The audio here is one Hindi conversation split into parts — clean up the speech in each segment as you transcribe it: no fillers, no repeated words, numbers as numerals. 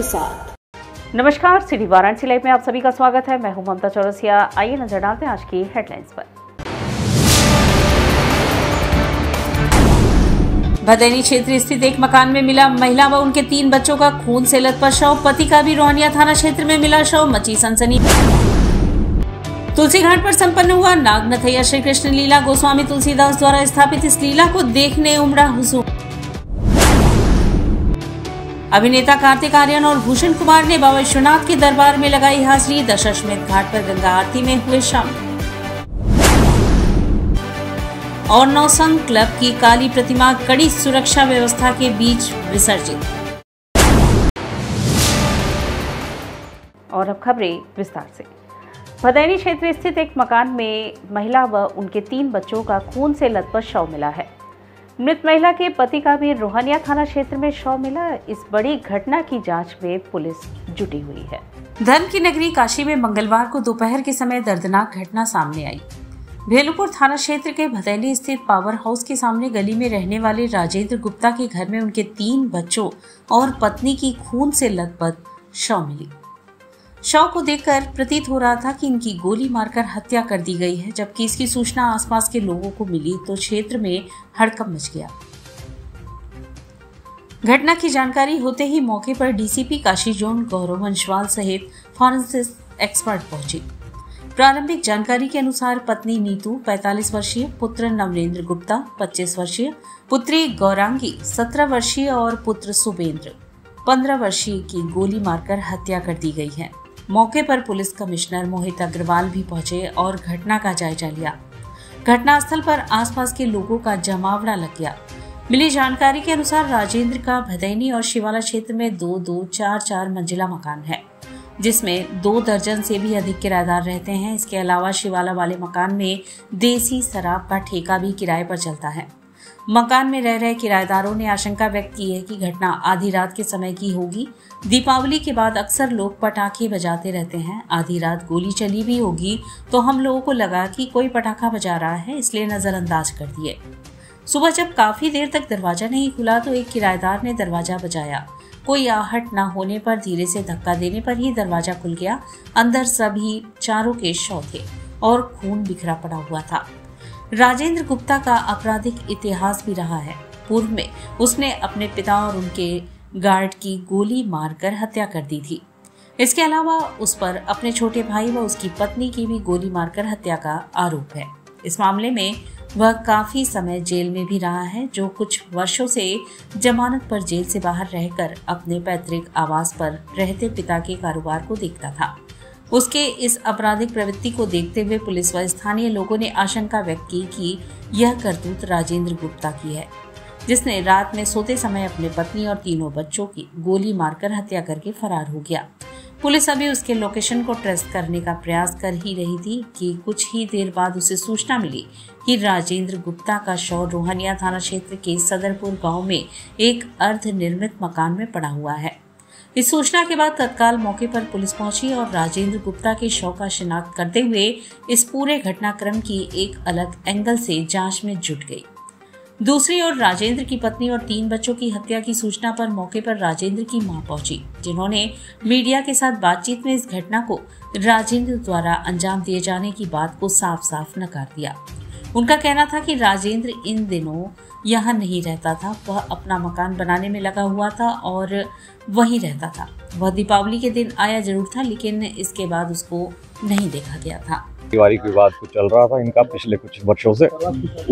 के साथ। नमस्कार, सिटी वाराणसी लाइव में आप सभी का स्वागत है। मैं हूं ममता चौरसिया। आइए नजर डालते हैं आज की हेडलाइंस पर। भदैनी क्षेत्र स्थित एक मकान में मिला महिला व उनके 3 बच्चों का खून से लथपथ शव। पति का भी रोहनिया थाना क्षेत्र में मिला शव, मची सनसनी। तुलसी घाट पर संपन्न हुआ नागनथैया श्री कृष्ण लीला। गोस्वामी तुलसीदास द्वारा स्थापित इस लीला को देखने उमड़ा हुजूम। अभिनेता कार्तिक आर्यन और भूषण कुमार ने बाबा विश्वनाथ के दरबार में लगाई हाजिरी। दशाश्वमेध घाट पर गंगा आरती में हुए शामिल। और नौसंग क्लब की काली प्रतिमा कड़ी सुरक्षा व्यवस्था के बीच विसर्जित। और अब खबरें विस्तार से। भदैनी क्षेत्र स्थित एक मकान में महिला व उनके 3 बच्चों का खून से लथपथ शव मिला है। मृत महिला के पति का भी रोहनिया थाना क्षेत्र में शव मिला। इस बड़ी घटना की जांच में पुलिस जुटी हुई है। धर्म की नगरी काशी में मंगलवार को दोपहर के समय दर्दनाक घटना सामने आई। भेलूपुर थाना क्षेत्र के भदैनी स्थित पावर हाउस के सामने गली में रहने वाले राजेंद्र गुप्ता के घर में उनके 3 बच्चों और पत्नी की खून से लथपथ शव मिली। शव को देखकर प्रतीत हो रहा था कि इनकी गोली मारकर हत्या कर दी गई है। जबकि इसकी सूचना आसपास के लोगों को मिली तो क्षेत्र में हड़कंप मच गया। घटना की जानकारी होते ही मौके पर डीसीपी काशी जोन गौरव हंसवाल सहित फॉरेंसिक एक्सपर्ट पहुंचे। प्रारंभिक जानकारी के अनुसार पत्नी नीतू 45 वर्षीय, पुत्र नवरेंद्र गुप्ता 25 वर्षीय, पुत्री गौरांगी 17 वर्षीय और पुत्र सुबेंद्र 15 वर्षीय की गोली मारकर हत्या कर दी गई है। मौके पर पुलिस कमिश्नर मोहित अग्रवाल भी पहुंचे और घटना का जायजा लिया। घटनास्थल पर आसपास के लोगों का जमावड़ा लग गया। मिली जानकारी के अनुसार राजेंद्र का भदैनी और शिवाला क्षेत्र में 2-2, 4-4 मंजिला मकान है, जिसमें 2 दर्जन से भी अधिक किराएदार रहते हैं। इसके अलावा शिवाला वाले मकान में देसी शराब का ठेका भी किराए पर चलता है। मकान में रह रहे किराएदारों ने आशंका व्यक्त की है कि घटना आधी रात के समय की होगी। दीपावली के बाद अक्सर लोग पटाखे बजाते रहते हैं। आधी रात गोली चली भी होगी तो हम लोगों को लगा कि कोई पटाखा बजा रहा है, इसलिए नजरअंदाज कर दिए। सुबह जब काफी देर तक दरवाजा नहीं खुला तो एक किराएदार ने दरवाजा बजाया। कोई आहट न होने पर धीरे से धक्का देने पर ही दरवाजा खुल गया। अंदर सभी चारों के शव थे और खून बिखरा पड़ा हुआ था। राजेंद्र गुप्ता का आपराधिक इतिहास भी रहा है। पूर्व में उसने अपने पिता और उनके गार्ड की गोली मारकर हत्या कर दी थी। इसके अलावा उस पर अपने छोटे भाई व उसकी पत्नी की भी गोली मारकर हत्या का आरोप है। इस मामले में वह काफी समय जेल में भी रहा है, जो कुछ वर्षों से जमानत पर जेल से बाहर रहकर अपने पैतृक आवास पर रहते पिता के कारोबार को देखता था। उसके इस आपराधिक प्रवृत्ति को देखते हुए पुलिस व स्थानीय लोगों ने आशंका व्यक्त की कि यह करतूत राजेंद्र गुप्ता की है, जिसने रात में सोते समय अपने पत्नी और 3 बच्चों की गोली मारकर हत्या करके फरार हो गया। पुलिस अभी उसके लोकेशन को ट्रेस करने का प्रयास कर ही रही थी कि कुछ ही देर बाद उसे सूचना मिली कि राजेंद्र गुप्ता का शव रोहनिया थाना क्षेत्र के सदरपुर गांव में एक अर्धनिर्मित मकान में पड़ा हुआ है। इस सूचना के बाद तत्काल मौके पर पुलिस पहुंची और राजेंद्र गुप्ता के शव का शिनाख्त करते हुए इस पूरे घटनाक्रम की एक अलग एंगल से जांच में जुट गई। दूसरी ओर राजेंद्र की पत्नी और 3 बच्चों की हत्या की सूचना पर मौके पर राजेंद्र की मां पहुंची, जिन्होंने मीडिया के साथ बातचीत में इस घटना को राजेंद्र द्वारा अंजाम दिए जाने की बात को साफ साफ नकार दिया। उनका कहना था कि राजेंद्र इन दिनों यहाँ नहीं रहता था, वह अपना मकान बनाने में लगा हुआ था और वहीं रहता था। वह दीपावली के दिन आया जरूर था, लेकिन इसके बाद उसको नहीं देखा गया था। पारिवारिक विवाद कुछ चल रहा था इनका पिछले कुछ वर्षों से,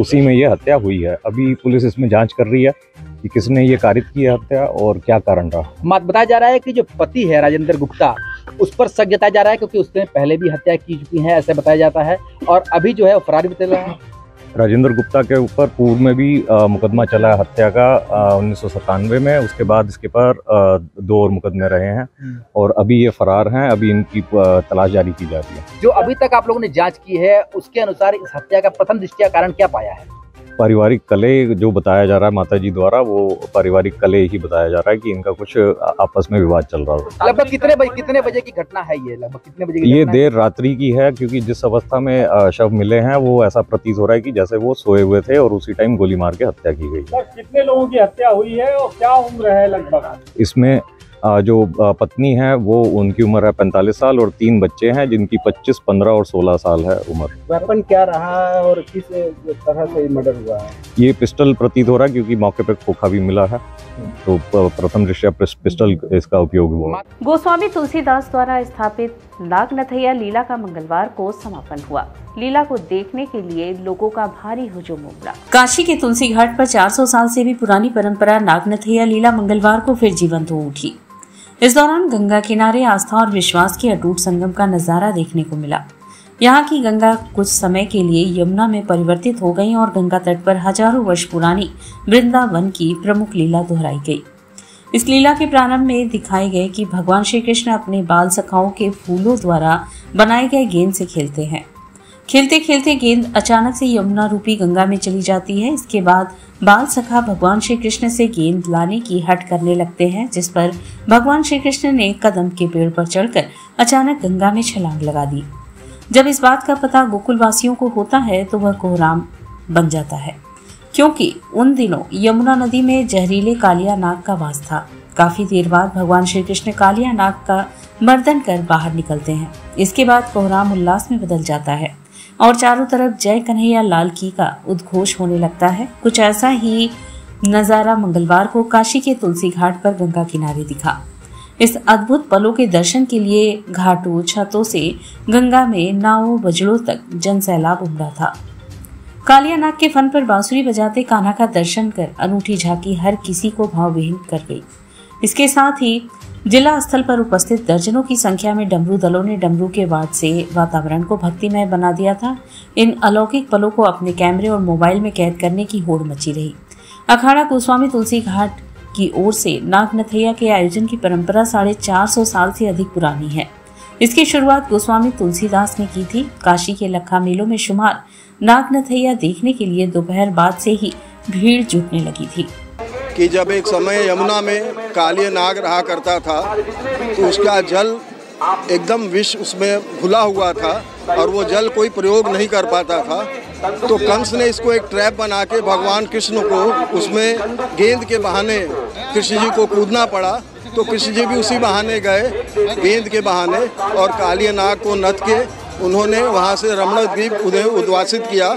उसी में ये हत्या हुई है। अभी पुलिस इसमें जांच कर रही है कि किसने ये कारित की हत्या और क्या कारण रहा। बताया जा रहा है कि जो पति है राजेंद्र गुप्ता, उस पर शक जताया जा रहा है क्योंकि उसने पहले भी हत्या की चुकी है, ऐसा बताया जाता है, और अभी जो है वो फरार भी चल रहा है। राजेंद्र गुप्ता के ऊपर पूर्व में भी मुकदमा चला है हत्या का 1997 में। उसके बाद इसके पर 2 और मुकदमे रहे हैं और अभी ये फरार हैं। अभी इनकी तलाश जारी की जा रही है। जो अभी तक आप लोगों ने जांच की है उसके अनुसार इस हत्या का प्रथम दृष्टया कारण क्या पाया है? पारिवारिक कलह जो बताया जा रहा है माता जी द्वारा, वो पारिवारिक कलह ही बताया जा रहा है कि इनका कुछ आपस में विवाद चल रहा है। लगभग कितने बजे की घटना है ये? लगभग कितने बजे की? ये देर रात्रि की है, क्योंकि जिस अवस्था में शव मिले हैं वो ऐसा प्रतीत हो रहा है कि जैसे वो सोए हुए थे और उसी टाइम गोली मार के हत्या की गई। कितने लोगों की हत्या हुई है और क्या उम्र है लगभग? इसमें जो पत्नी है वो उनकी उम्र है 45 साल और 3 बच्चे हैं जिनकी 25, 15 और 16 साल है उम्र। वेपन क्या रहा है और किस तरह से मर्डर हुआ है? ये पिस्टल प्रतीत हो रहा है क्योंकि मौके पर खोखा भी मिला है, तो प्रथम दृष्टया पिस्टल इसका उपयोग हुआ। गोस्वामी तुलसीदास द्वारा स्थापित नागनथैया लीला का मंगलवार को समापन हुआ। लीला को देखने के लिए लोगों का भारी हुजूम उमड़ा। काशी के तुलसी घाट पर 400 साल से भी पुरानी परंपरा नागनथैया लीला मंगलवार को फिर जीवंत हो उठी। इस दौरान गंगा किनारे आस्था और विश्वास के अटूट संगम का नजारा देखने को मिला। यहाँ की गंगा कुछ समय के लिए यमुना में परिवर्तित हो गई और गंगा तट पर हजारों वर्ष पुरानी वृंदावन की प्रमुख लीला दोहराई गई। इस लीला के प्रारंभ में दिखाए गए कि भगवान श्री कृष्ण अपने बाल सखाओं के फूलों द्वारा बनाए गए गेंद से खेलते हैं। खेलते खेलते गेंद अचानक से यमुना रूपी गंगा में चली जाती है। इसके बाद बाल सखा भगवान श्री कृष्ण से गेंद लाने की हट करने लगते हैं, जिस पर भगवान श्री कृष्ण ने कदम के पेड़ पर चढ़कर अचानक गंगा में छलांग लगा दी। जब इस बात का पता गोकुल वासियों को होता है तो वह कोहराम बन जाता है, क्योंकि उन दिनों यमुना नदी में जहरीले कालिया नाग का वास था। काफी देर बाद भगवान श्री कृष्ण कालिया नाग का मर्दन कर बाहर निकलते हैं। इसके बाद कोहराम उल्लास में बदल जाता है और चारों तरफ जय कन्हैया लाल की का उद्घोष होने लगता है। कुछ ऐसा ही नजारा मंगलवार को काशी के तुलसी घाट पर गंगा किनारे दिखा। इस अद्भुत पलों के दर्शन के लिए घाटों, छतों से गंगा में नावों, बजड़ों तक जनसैलाब उमड़ा था। कालिया नाग के फन पर बांसुरी बजाते कान्हा का दर्शन कर अनूठी झांकी हर किसी को भावविहीन कर गई। इसके साथ ही जिला स्थल पर उपस्थित दर्जनों की संख्या में डमरू दलों ने डमरू के वाद से वातावरण को भक्तिमय बना दिया था। इन अलौकिक पलों को अपने कैमरे और मोबाइल में कैद करने की होड़ मची रही। अखाड़ा गोस्वामी तुलसी घाट की ओर से नागनथैया के आयोजन की परंपरा 450 साल से अधिक पुरानी है। इसकी शुरुआत गोस्वामी तुलसीदास ने की थी। काशी के लखा मेलों में शुमार नागनथैया देखने के लिए दोपहर बाद से ही भीड़ जुटने लगी थी। कि जब एक समय यमुना में कालिया नाग रहा करता था तो उसका जल एकदम विष उसमें घुला हुआ था और वो जल कोई प्रयोग नहीं कर पाता था। तो कंस ने इसको एक ट्रैप बना के भगवान कृष्ण को उसमें गेंद के बहाने कृष्ण जी को कूदना पड़ा। तो कृष्ण जी भी उसी बहाने गए, गेंद के बहाने, और कालिया नाग को नथ के उन्होंने वहाँ से रमण द्वीप उन्हें उद्वासित किया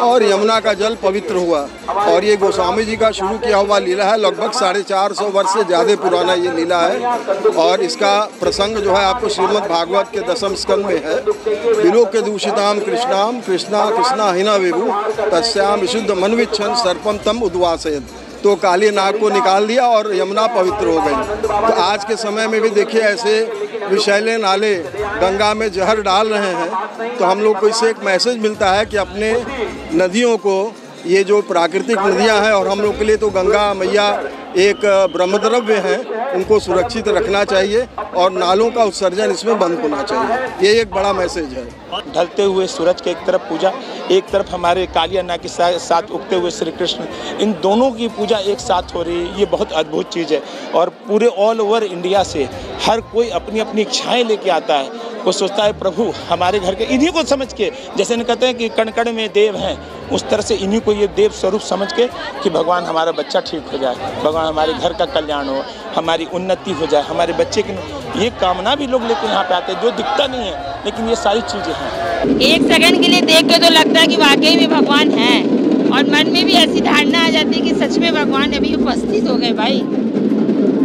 और यमुना का जल पवित्र हुआ। और ये गोस्वामी जी का शुरू किया हुआ लीला है। लगभग 450 वर्ष से ज़्यादा पुराना ये लीला है और इसका प्रसंग जो है आपको श्रीमद् भागवत के 10वें स्कंद में है। विलोक्य दूषिताम कृष्णाम कृष्णा कृष्णा हिना विभु तस्याम विशुद्ध मनविच्छन सर्पम तम उद्वासयत। तो काली नाग को निकाल दिया और यमुना पवित्र हो गई। तो आज के समय में भी देखिए ऐसे विषैले नाले गंगा में जहर डाल रहे हैं। तो हम लोग को इससे एक मैसेज मिलता है कि अपने नदियों को, ये जो प्राकृतिक नदियां हैं और हम लोग के लिए तो गंगा मैया एक ब्रह्मद्रव्य है, उनको सुरक्षित रखना चाहिए और नालों का उत्सर्जन इसमें बंद होना चाहिए। ये एक बड़ा मैसेज है। ढलते हुए सूरज के एक तरफ पूजा, एक तरफ हमारे कालिया नाग के साथ उगते हुए श्री कृष्ण, इन दोनों की पूजा एक साथ हो रही है। ये बहुत अद्भुत चीज़ है और पूरे ऑल ओवर इंडिया से हर कोई अपनी अपनी इच्छाएं लेके आता है। वो सोचता है प्रभु हमारे घर के, इन्हीं को समझ के, जैसे न कहते हैं कि कण कण में देव हैं, उस तरह से इन्हीं को ये देव स्वरूप समझ के कि भगवान हमारा बच्चा ठीक हो जाए, भगवान हमारे घर का कल्याण हो, हमारी उन्नति हो जाए, हमारे बच्चे की, ये कामना भी लोग लेकर यहाँ पे आते हैं, जो दिखता नहीं है लेकिन ये सारी चीज़ें हैं। एक सेकंड के लिए देख के तो लगता है कि वाकई में भगवान है और मन में भी ऐसी धारणा आ जाती है कि सच में भगवान अभी उपस्थित हो गए। भाई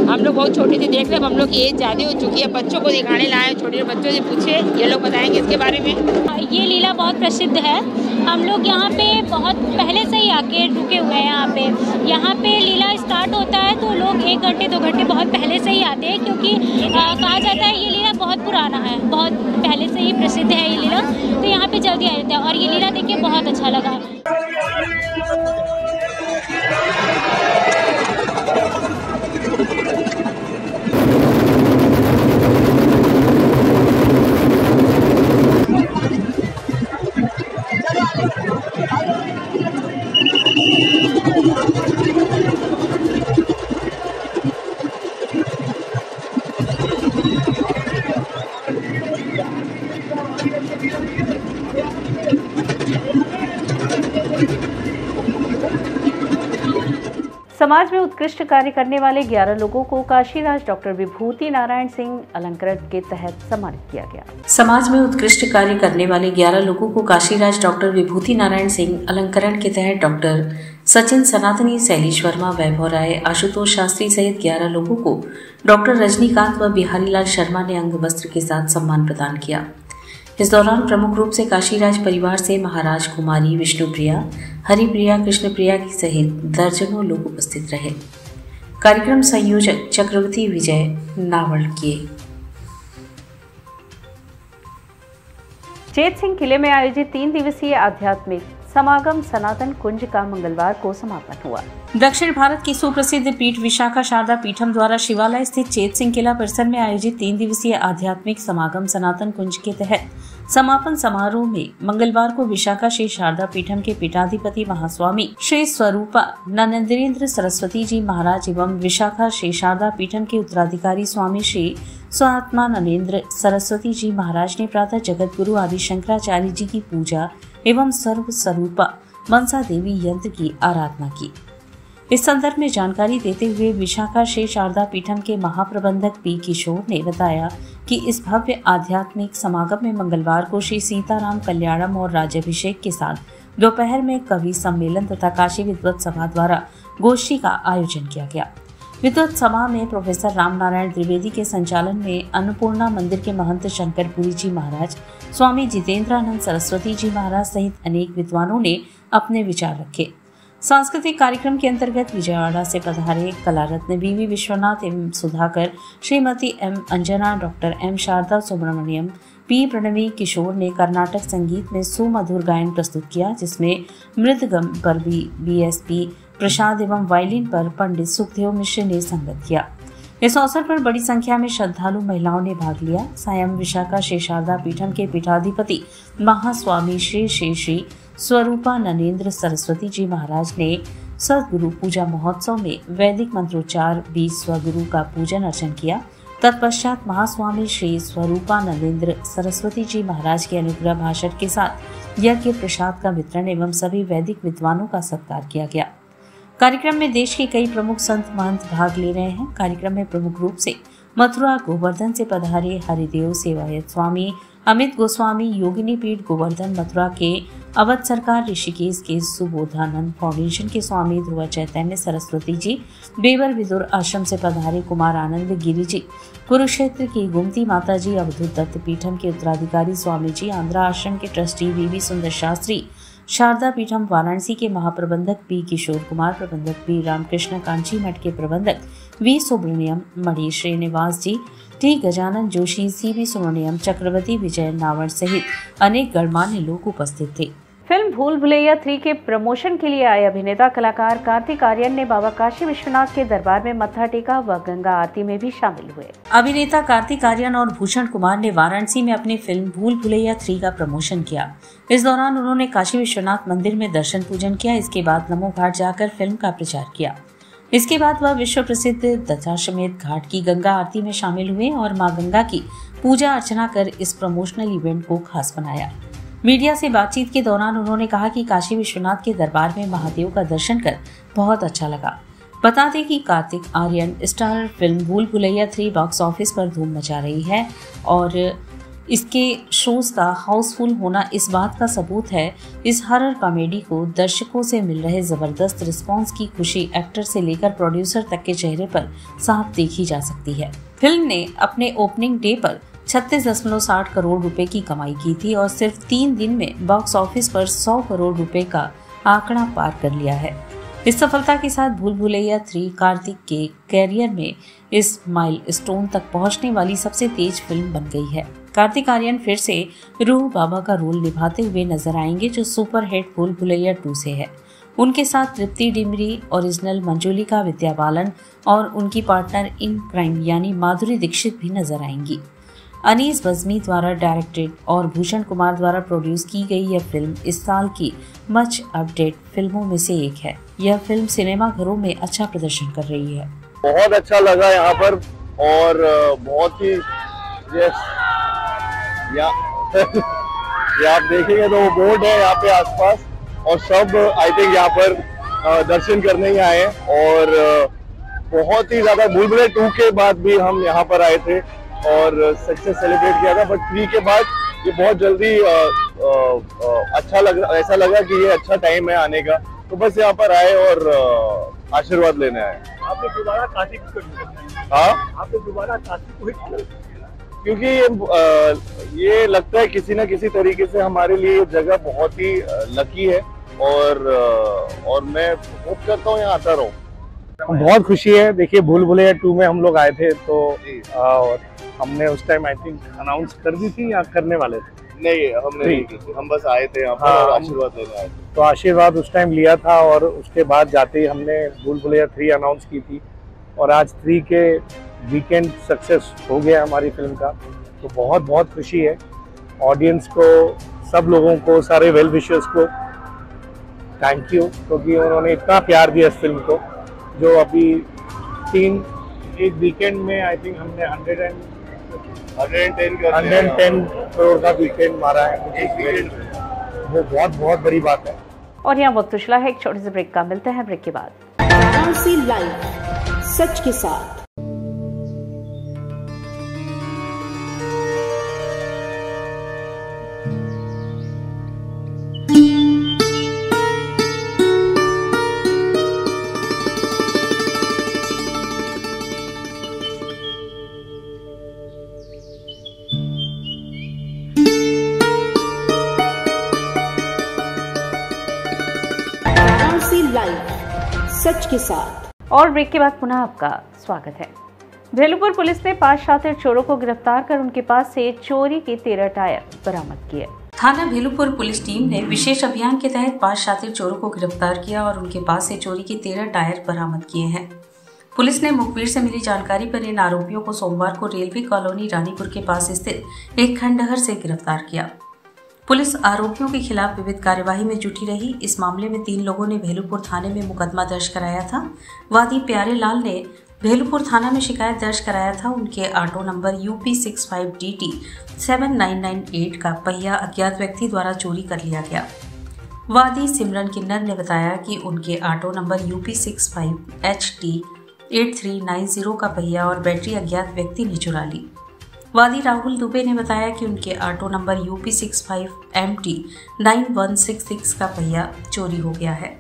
हम लोग बहुत छोटे से देख रहे हैं, हम लोग की एज ज़्यादा हो चुकी है, बच्चों को दिखाने लाए, छोटे बच्चों से पूछे, ये लोग बताएंगे इसके बारे में। ये लीला बहुत प्रसिद्ध है। हम लोग यहाँ पे बहुत पहले से ही आके रुके हुए हैं। यहाँ पे लीला स्टार्ट होता है तो लोग 1 घंटे 2 घंटे बहुत पहले से ही आते हैं, क्योंकि कहा जाता है ये लीला बहुत पुराना है, बहुत पहले से ही प्रसिद्ध है ये लीला, तो यहाँ पे जल्दी आ जाता है और ये लीला देख के बहुत अच्छा लगा। समाज में उत्कृष्ट कार्य करने वाले 11 लोगों को काशीराज डॉक्टर विभूति नारायण सिंह अलंकरण के तहत सम्मानित किया गया। समाज में उत्कृष्ट कार्य करने वाले 11 लोगों को काशीराज डॉक्टर विभूति नारायण सिंह अलंकरण के तहत डॉक्टर सचिन सनातनी, शैलेश वर्मा, वैभव राय, आशुतोष शास्त्री सहित 11 लोगों को डॉक्टर रजनीकांत व बिहारीलाल शर्मा ने अंग वस्त्र के साथ सम्मान प्रदान किया। इस दौरान प्रमुख रूप से काशीराज परिवार से महाराज कुमारी, विष्णुप्रिया, हरिप्रिया, कृष्णप्रिया सहित दर्जनों लोग उपस्थित रहे। कार्यक्रम संयोजक चक्रवर्ती विजय नावल किए। चेत सिंह किले में आयोजित 3 दिवसीय आध्यात्मिक समागम सनातन कुंज का मंगलवार को समापन हुआ। दक्षिण भारत की सुप्रसिद्ध पीठ विशाखा शारदा पीठम द्वारा शिवालय स्थित चेत सिंह किला परिसर में आयोजित 3 दिवसीय आध्यात्मिक समागम सनातन कुंज के तहत समापन समारोह में मंगलवार को विशाखा श्री शारदा पीठम के पीठाधिपति महास्वामी श्री स्वरूपा नरेंद्र सरस्वती जी महाराज एवं विशाखा श्री शारदा पीठम के उत्तराधिकारी स्वामी श्री स्वात्मा नरेंद्र सरस्वती जी महाराज ने प्रातः जगत गुरु आदि शंकराचार्य जी की पूजा एवं सर्व स्वरूपा मनसा देवी यंत्र की आराधना की। इस संदर्भ में जानकारी देते हुए विशाखा श्री शारदा पीठम के महाप्रबंधक पी किशोर ने बताया कि इस भव्य आध्यात्मिक समागम में मंगलवार को श्री सीताराम कल्याणम और राज्याभिषेक के साथ दोपहर में कवि सम्मेलन तथा काशी विद्वत सभा द्वारा गोष्ठी का आयोजन किया गया। विद्वत सभा में प्रोफेसर रामनारायण द्विवेदी के संचालन में अन्नपूर्णा मंदिर के महंत शंकरपुरी जी महाराज, स्वामी जितेंद्रानंद सरस्वती जी महाराज सहित अनेक विद्वानों ने अपने विचार रखे। सांस्कृतिक कार्यक्रम के अंतर्गत विजयवाड़ा से पधारे कला रत्न बीवी विश्वनाथ एवं Sudhakar, Shrimati M Anjana, doctor M Sharada Subramaniam, P Pranavi Kishore ने कर्नाटक संगीत में सुमधुर गायन प्रस्तुत किया, जिसमें मृदंगम पर बीएसपी प्रसाद एवं वायलिन पर पंडित सुखदेव मिश्र ने संगत किया। इस अवसर पर बड़ी संख्या में श्रद्धालु महिलाओं ने भाग लिया। सायं विशाखा श्री शारदा पीठम के पीठाधिपति महास्वामी श्री श्री श्री स्वरूपा नरेंद्र सरस्वती जी महाराज ने सदगुरु पूजा महोत्सव में वैदिक मंत्रोच्चार 20 स्वगुरु का पूजन अर्चन किया। तत्पश्चात महास्वामी श्री स्वरूपा नरेंद्र सरस्वती जी महाराज के अनुग्रह भाषण के साथ यज्ञ प्रसाद का वितरण एवं सभी वैदिक विद्वानों का सत्कार किया गया। कार्यक्रम में देश के कई प्रमुख संत महंत भाग ले रहे हैं। कार्यक्रम में प्रमुख रूप से मथुरा गोवर्धन से पधारे हरिदेव सेवायत स्वामी अमित गोस्वामी, योगिनी पीठ गोवर्धन मथुरा के अवध सरकार, ऋषिकेश के सुबोधानंद फाउंडेशन के स्वामी ध्रुव चैतन्य सरस्वती जी, बेवर विदुर आश्रम से पधारे कुमार आनंद गिरी जी, कुरुक्षेत्र की गुमती माता जी, अवधूत दत्त पीठम के उत्तराधिकारी स्वामी जी, आंध्रा आश्रम के ट्रस्टी वीवी सुंदर शास्त्री, शारदा पीठम वाराणसी के महाप्रबंधक पी किशोर कुमार, प्रबंधक पी रामकृष्ण, कांची मठ के प्रबंधक V Subramaniam, Mani Srinivas ji, T Gajanan Joshi, C V Subramaniam, Chakravarti Vijay Navad सहित अनेक गणमान्य लोग उपस्थित थे। फिल्म भूल भुलैया 3 के प्रमोशन के लिए आए अभिनेता कलाकार कार्तिक आर्यन ने बाबा काशी विश्वनाथ के दरबार में मत्था टेका व गंगा आरती में भी शामिल हुए। अभिनेता कार्तिक आर्यन और भूषण कुमार ने वाराणसी में अपनी फिल्म भूल भुलैया 3 का प्रमोशन किया। इस दौरान उन्होंने काशी विश्वनाथ मंदिर में दर्शन पूजन किया। इसके बाद नमो घाट जाकर फिल्म का प्रचार किया। इसके बाद वह विश्व प्रसिद्ध दशाश्वमेध घाट की गंगा आरती में शामिल हुए और मां गंगा की पूजा अर्चना कर इस प्रमोशनल इवेंट को खास बनाया। मीडिया से बातचीत के दौरान उन्होंने कहा कि काशी विश्वनाथ के दरबार में महादेव का दर्शन कर बहुत अच्छा लगा। बता दें कि कार्तिक आर्यन स्टार फिल्म भूल भुलैया 3 बॉक्स ऑफिस पर धूम मचा रही है और इसके शोज का हाउसफुल होना इस बात का सबूत है। इस हॉरर कॉमेडी को दर्शकों से मिल रहे जबरदस्त रिस्पांस की खुशी एक्टर से लेकर प्रोड्यूसर तक के चेहरे पर साफ देखी जा सकती है। फिल्म ने अपने ओपनिंग डे पर 36.60 करोड़ रुपए की कमाई की थी और सिर्फ 3 दिन में बॉक्स ऑफिस पर 100 करोड़ रुपए का आंकड़ा पार कर लिया है। इस सफलता के साथ भूल भुलैया 3 कार्तिक के कैरियर में इस माइलस्टोन तक पहुंचने वाली सबसे तेज फिल्म बन गई है। कार्तिक आर्यन फिर से रूह बाबा का रोल निभाते हुए नजर आएंगे, जो सुपरहिट भूल भुलैया 2 से है। उनके साथ तृप्ति डिमरी, ओरिजिनल मंजुलिका विद्या बालन और उनकी पार्टनर इन क्राइम यानी माधुरी दीक्षित भी नजर आएंगी। अनीस बज़मी द्वारा डायरेक्टेड और भूषण कुमार द्वारा प्रोड्यूस की गई यह फिल्म इस साल की मच अपडेट फिल्मों में से एक है। यह फिल्म सिनेमा घरों में अच्छा प्रदर्शन कर रही है। बहुत अच्छा लगा यहाँ पर और बहुत ही ये आप देखेंगे तो वो बोर्ड है यहाँ पे आसपास और सब आई थिंक यहाँ पर दर्शन करने ही आए हैं। और बहुत ही ज्यादा भूल भुलैया 2 के बाद भी हम यहाँ पर आए थे और सक्सेस सेलिब्रेट किया था, बट 3 के बाद ये बहुत जल्दी अच्छा ऐसा लगा कि ये अच्छा टाइम है आने का, तो बस यहाँ पर आए और आशीर्वाद लेने आए। आपने दोबारा काशी को, हाँ आपने दोबारा काशी को, क्योंकि ये लगता है किसी न किसी तरीके से हमारे लिए ये जगह बहुत ही लकी है और मैं होप करता हूँ यहाँ आता रहूँ। बहुत खुशी है। देखिए भूल भुलैया 2 में हम लोग आए थे तो और हमने उस टाइम आई थिंक अनाउंस कर दी थी या करने वाले थे? नहीं, हमने नहीं की थी, हम बस आए थे यहाँ पर और आशीर्वाद लेने आए थे। तो आशीर्वाद उस टाइम लिया था और उसके बाद जाते ही हमने भूल भुलैया 3 अनाउंस की थी और आज 3 के वीकेंड सक्सेस हो गया हमारी फिल्म का, तो बहुत बहुत खुशी है। ऑडियंस को, सब लोगों को, सारे वेल विशर्स को थैंक यू, क्योंकि उन्होंने इतना प्यार दिया इस फिल्म को, जो अभी एक वीकेंड में आई थिंक हमने 110 करोड़ का वीकेंड मारा है एक वीकेंड, वो बहुत बहुत बड़ी बात है। और यहाँ वक्त तुशला है एक छोटे से ब्रेक का, मिलते हैं ब्रेक के बाद। वाराणसी लाइव, सच के साथ। लाइव, सच के साथ। और ब्रेक के बाद पुनः आपका स्वागत है। भेलूपुर पुलिस ने 5 शातिर चोरों को गिरफ्तार कर उनके पास से चोरी के 13 टायर बरामद किए। थाना भेलूपुर पुलिस टीम ने विशेष अभियान के तहत 5 शातिर चोरों को गिरफ्तार किया और उनके पास से चोरी के 13 टायर बरामद किए हैं। पुलिस ने मुखबिर से मिली जानकारी पर इन आरोपियों को सोमवार को रेलवे कॉलोनी रानीपुर के पास स्थित एक खंडहर से गिरफ्तार किया। पुलिस आरोपियों के खिलाफ विविध कार्यवाही में जुटी रही। इस मामले में 3 लोगों ने भेलूपुर थाने में मुकदमा दर्ज कराया था। वादी प्यारे लाल ने भेलूपुर थाना में शिकायत दर्ज कराया था। उनके ऑटो नंबर UP65DT 7998 का पहिया अज्ञात व्यक्ति द्वारा चोरी कर लिया गया। वादी सिमरन किन्नर ने बताया कि उनके ऑटो नंबर UP65HT 8390 का पहिया और बैटरी अज्ञात व्यक्ति ने चुरा ली। वादी राहुल दुबे ने बताया कि उनके ऑटो नंबर UP65MT 9166 का पहिया चोरी हो गया है।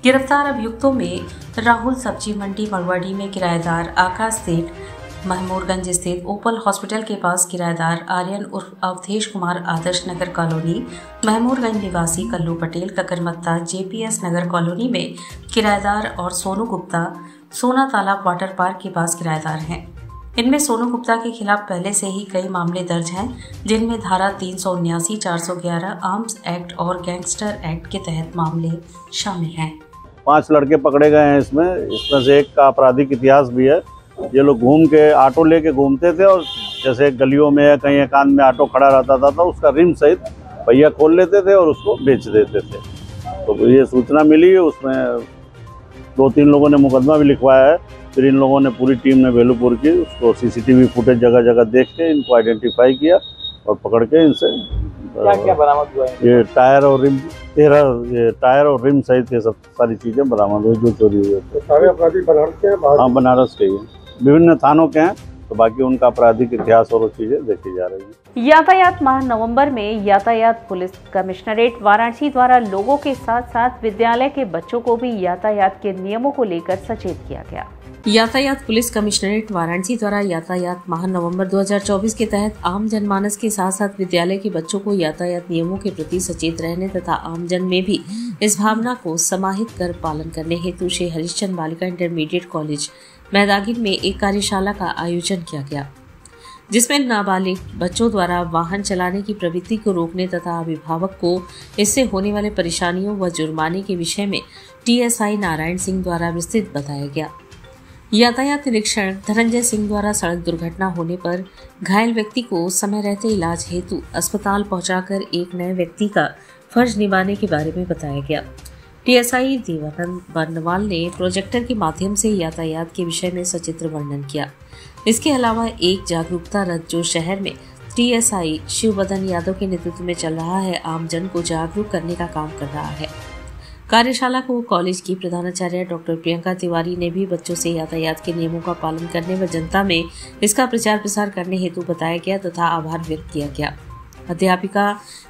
गिरफ्तार अभियुक्तों में राहुल सब्जी मंडी मरवाड़ी में किराएदार आकाश सेठ, महमूरगंज स्थित ओपल हॉस्पिटल के पास किराएदार आर्यन उर्फ अवधेश कुमार आदर्श नगर कॉलोनी, महमूरगंज निवासी कल्लू पटेल ककरमत्ता JPS नगर कॉलोनी में किराएदार और सोनू गुप्ता सोना तालाब वाटर पार्क के पास किराएदार हैं। इनमें सोनू गुप्ता के खिलाफ पहले से ही कई मामले दर्ज हैं, जिनमें धारा 379, 411 आर्म्स एक्ट और गैंगस्टर एक्ट के तहत मामले शामिल हैं। 5 लड़के पकड़े गए हैं इसमें से एक का आपराधिक इतिहास भी है। ये लोग घूम के ऑटो लेके घूमते थे और जैसे गलियों में या कहीं एकांत में ऑटो खड़ा रहता था तो उसका रिम सहित पहिया खोल लेते थे और उसको बेच देते थे। तो ये सूचना मिली, उसमें 2-3 लोगों ने मुकदमा भी लिखवाया है। फिर इन लोगों ने, पूरी टीम ने भेलूपुर की, उसको CCTV फुटेज जगह जगह देख के इनको आइडेंटिफाई किया और पकड़ के इनसे क्या बरामद हुआ है? ये टायर और रिम सहित ये सब सारी चीजें बरामद हुई जो चोरी हुए थे। सारे अपराधी बनारस के हैं? हाँ, बनारस के ही हैं, विभिन्न थानों के हैं, तो बाकी उनका आपराधिक इतिहास और वो चीजें देखी जा रही है। यातायात माह नवंबर में यातायात पुलिस कमिश्नरेट वाराणसी द्वारा लोगों के साथ साथ विद्यालय के बच्चों को भी यातायात के नियमों को लेकर सचेत किया गया। यातायात पुलिस कमिश्नरेट वाराणसी द्वारा यातायात माह नवंबर 2024 के तहत आम जनमानस के साथ साथ विद्यालय के बच्चों को यातायात नियमों के प्रति सचेत रहने तथा आमजन में भी इस भावना को समाहित कर पालन करने हेतु श्री हरिश्चंद्र बालिका इंटरमीडिएट कॉलेज मैदागिन में एक कार्यशाला का आयोजन किया गया, जिसमें नाबालिग बच्चों द्वारा वाहन चलाने की प्रवृत्ति को रोकने तथा अभिभावक को इससे होने वाले परेशानियों व जुर्माने के विषय में TSI नारायण सिंह द्वारा विस्तृत बताया गया। यातायात निरीक्षण धनंजय सिंह द्वारा सड़क दुर्घटना होने पर घायल व्यक्ति को समय रहते इलाज हेतु अस्पताल पहुंचाकर एक नए व्यक्ति का फर्ज निभाने के बारे में बताया गया। TSI देवानंद बर्नवाल ने प्रोजेक्टर के माध्यम से यातायात के विषय में सचित्र वर्णन किया। इसके अलावा एक जागरूकता रथ जो शहर में TSI शिवबदन यादव के नेतृत्व में चल रहा है, आमजन को जागरूक करने का काम कर रहा है। कार्यशाला को कॉलेज की प्रधानाचार्य डॉक्टर प्रियंका तिवारी ने भी बच्चों से यातायात के नियमों का पालन करने व जनता में इसका प्रचार प्रसार करने हेतु बताया गया तथा आभार व्यक्त किया गया। अध्यापिका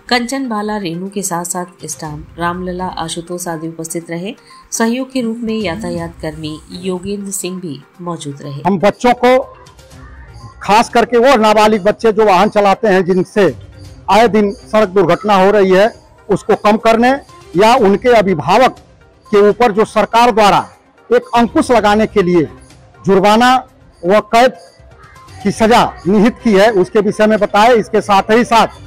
कंचन बाला रेणु के साथ साथ स्टाफ रामलला आशुतोष आदि उपस्थित रहे। सहयोग के रूप में यातायात कर्मी योगेंद्र सिंह भी मौजूद रहे। हम बच्चों को खास करके वो नाबालिग बच्चे जो वाहन चलाते हैं जिनसे आए दिन सड़क दुर्घटना हो रही है उसको कम करने या उनके अभिभावक के ऊपर जो सरकार द्वारा एक अंकुश लगाने के लिए जुर्माना व कैद की सजा निहित की है उसके विषय में बताए। इसके साथ ही साथ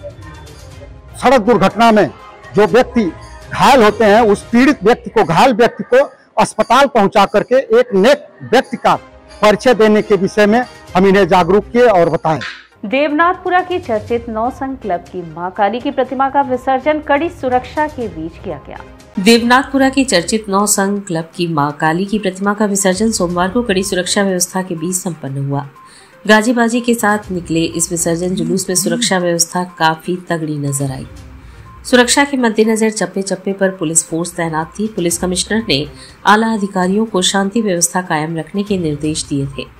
सड़क दुर्घटना में जो व्यक्ति घायल होते हैं उस पीड़ित व्यक्ति को घायल व्यक्ति को अस्पताल पहुंचा करके एक नेक व्यक्ति का परिचय देने के विषय में हम इन्हें जागरूक किए और बताएं। देवनाथपुरा की चर्चित नौसंग क्लब की मां काली की प्रतिमा का विसर्जन कड़ी सुरक्षा के बीच किया गया। देवनाथपुरा की चर्चित नौसंग क्लब की मां काली की प्रतिमा का विसर्जन सोमवार को कड़ी सुरक्षा व्यवस्था के बीच संपन्न हुआ। गाजी बाजी के साथ निकले इस विसर्जन जुलूस में सुरक्षा व्यवस्था काफी तगड़ी नजर आई। सुरक्षा के मद्देनजर चप्पे चप्पे पर पुलिस फोर्स तैनात थी। पुलिस कमिश्नर ने आला अधिकारियों को शांति व्यवस्था कायम रखने के निर्देश दिए थे।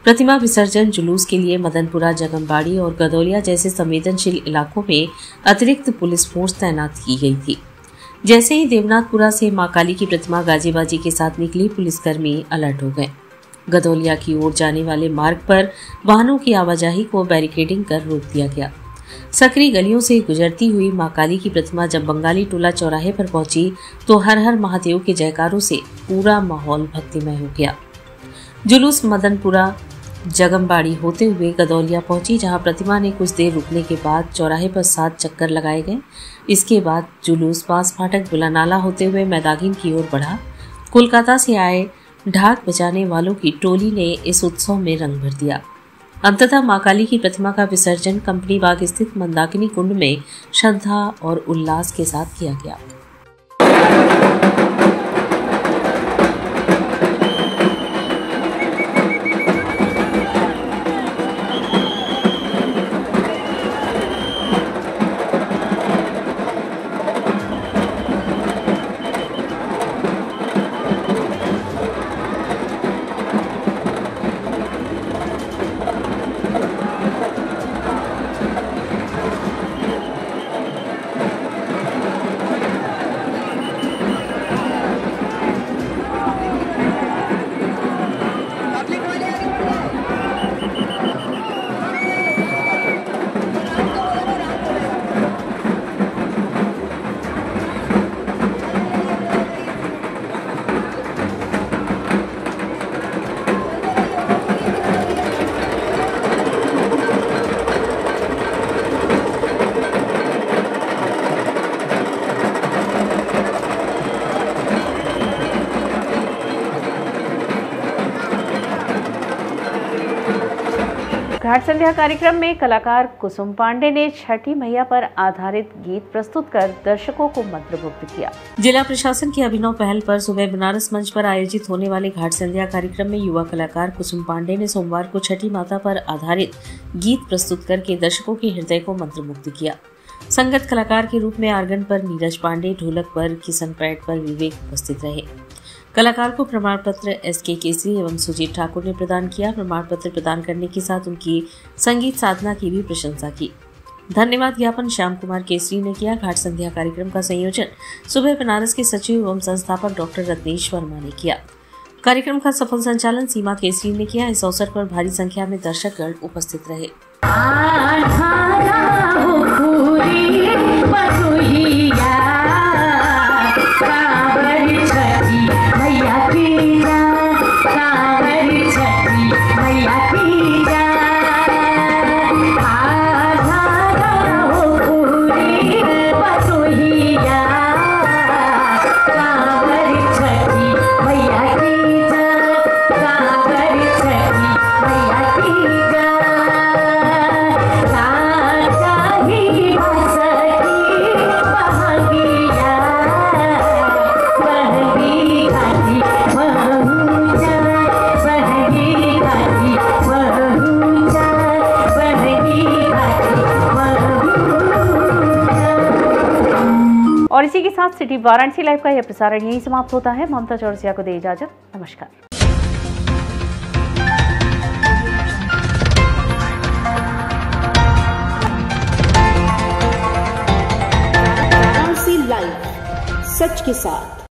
प्रतिमा विसर्जन जुलूस के लिए मदनपुरा, जगमबाड़ी और गदौलिया जैसे संवेदनशील इलाकों में अतिरिक्त पुलिस फोर्स तैनात की गई थी। जैसे ही देवनाथपुरा से मां काली की प्रतिमा गाजीबाजी के साथ निकली, पुलिसकर्मी अलर्ट हो गए। गदौलिया की ओर जाने वाले मार्ग पर वाहनों की आवाजाही को बैरिकेडिंग कर रोक दिया गया। सकरी गलियों से गुजरती हुई मां काली की प्रतिमा जब बंगाली टोला चौराहे पर पहुंची तो हर हर महादेव के जयकारों से पूरा माहौल भक्तिमय हो गया। जुलूस मदनपुरा, जगमबाड़ी होते हुए गदौलिया पहुंची, जहां प्रतिमा ने कुछ देर रुकने के बाद चौराहे पर 7 चक्कर लगाए गए। इसके बाद जुलूस पास फाटक बुलानाला होते हुए मैदागिन की ओर बढ़ा। कोलकाता से आए ढाक बजाने वालों की टोली ने इस उत्सव में रंग भर दिया। अंततः मां काली की प्रतिमा का विसर्जन कंपनी बाग स्थित मंदाकिनी कुंड में श्रद्धा और उल्लास के साथ किया गया। घाट संध्या कार्यक्रम में कलाकार कुसुम पांडे ने छठी मैया पर आधारित गीत प्रस्तुत कर दर्शकों को मंत्रमुग्ध किया। जिला प्रशासन की अभिनव पहल पर सुबह बनारस मंच पर आयोजित होने वाले घाट संध्या कार्यक्रम में युवा कलाकार कुसुम पांडे ने सोमवार को छठी माता पर आधारित गीत प्रस्तुत करके दर्शकों के हृदय को मंत्रमुग्ध किया। संगत कलाकार के रूप में आर्गन पर नीरज पांडे, ढोलक पर किशन पैड पर विवेक उपस्थित रहे। कलाकार को प्रमाण पत्र SK केसरी एवं सुजीत ठाकुर ने प्रदान किया। प्रमाण पत्र प्रदान करने के साथ उनकी संगीत साधना की भी प्रशंसा की। धन्यवाद ज्ञापन श्याम कुमार केसरी ने किया। घाट संध्या कार्यक्रम का संयोजन सुबह बनारस के सचिव एवं संस्थापक डॉक्टर रत्नेश वर्मा ने किया। कार्यक्रम का सफल संचालन सीमा केसरी ने किया। इस अवसर पर भारी संख्या में दर्शकगण उपस्थित रहे। ही और इसी के साथ सिटी वाराणसी लाइव का यह प्रसारण यहीं समाप्त होता है। ममता चौरसिया को दे इजाजत। नमस्कार। वाराणसी लाइव, सच के साथ।